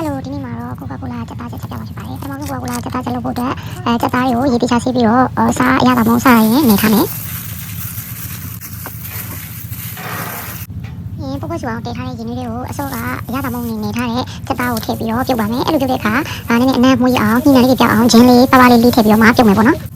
Hello ဒီနေ့မှာတော့ Coca-Cola ချက်သားချက်ပြပါဖြစ်ပါတယ်။ပထမဆုံး Coca-Cola ချက်သားချက်လုပ်ဖို့အတွက်ချက်သားတွေကိုရေတိချဆေးပြီးတော့စားအရသာမုန်းစားရင်နေထားမယ်။ပုတ်ပွက်ချူအောင်တင်ထားတဲ့ရင်းနှီးတွေကိုအစောကအရသာမုန်းနေထားတဲ့ချက်သားကိုထည့်ပြီးတော့ပြုတ်ပါမယ်။အဲ့လိုပြုတ်တဲ့အခါနည်းနည်းအနံ့မှုရအောင်ညှိနှံလေးကြောက်အောင်ဂျင်းလေးပါပါလေးထည့်ပြီးတော့မှပြုတ်မယ်ပေါ့နော်။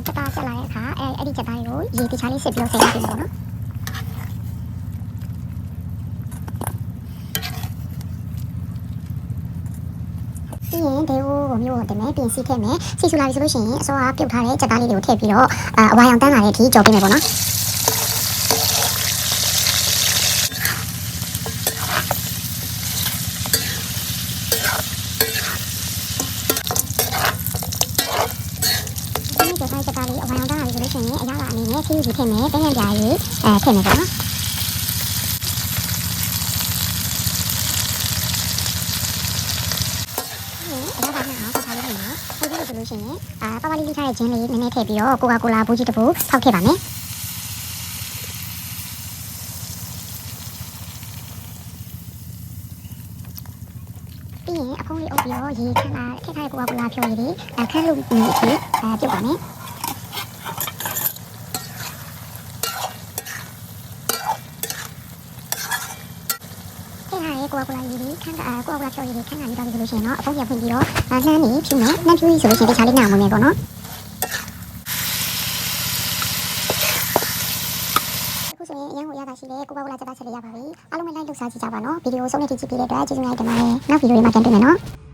ချက်သားဆက်လာတဲ့အခါအဲ့ဒီချက်သားတွေကိုရေတိချလေးစစ်ပြီးတော့ဆယ်ရပြီပေါ့နော်။ပြီးရင်ဒေဝကိုမျိုးကိုတင်မယ်ပြင်စီထည့်မယ်စီဆူလာပြီဆိုလို့ရှိရင်အစောကပြုတ်ထားတဲ့ချက်သားလေးတွေကိုထည့်ပြီးတော့အဝါရောင်တန်းလာတဲ့အထိကြော်ပေးမယ်ပေါ့နော်။ချက်သားလေးအဝါရောင်တန်းလာပြီဆိုလို့ရှိရင်အရသာအနေနဲ့ခရီးကြီးထည့်မယ်တင်းကြံပြားရေးထည့်မယ်ပေါ့နော်။ဆိုလို့ရှိရင်ပါပါလေးထားတဲ့ဂျင်းလေးနည်းနည်းထည့်ပြီးတော့ Coca-Cola ဘူးကြီးတစ်ပူဖောက်ထည့်ပါမယ်။ပြီးရင်အဖုံးလေးအုပ်ပြီးတော့ရေခဏထည့်ထားတဲ့ Coca-Cola ဖြော်ရည်လေးခန်းလို့နေအထိပြုတ်ပါမယ်။Coca-Cola ရည်လေးခန်းCoca-Cola ဖြော်ရည်လေးခန်းကနေတော့ဆိုလို့ရှိရင်တော့အဖုံးရဖွင့်ပြီးတော့နှမ်းနေဖြူမယ်နှမ်းဖြူကြီးဆိုလို့ရှိရင်တခြားလေးနာဝင်မယ်ပေါ့နော်။အခုဆိုရင်အရင်ကရတာရှိတယ်Coca-Cola ချက်သားချက်လေးရပါပြီအားလုံးပဲ like လုပ်စားကြည့်ကြပါနော်ဗီဒီယိုဆုံးနေကြည့်ပြီးတဲ့အတွက်ကျေးဇူးများတင်ပါတယ်နောက်ဗီဒီယိုတွေမှာပြန်တွေ့မယ်နော်။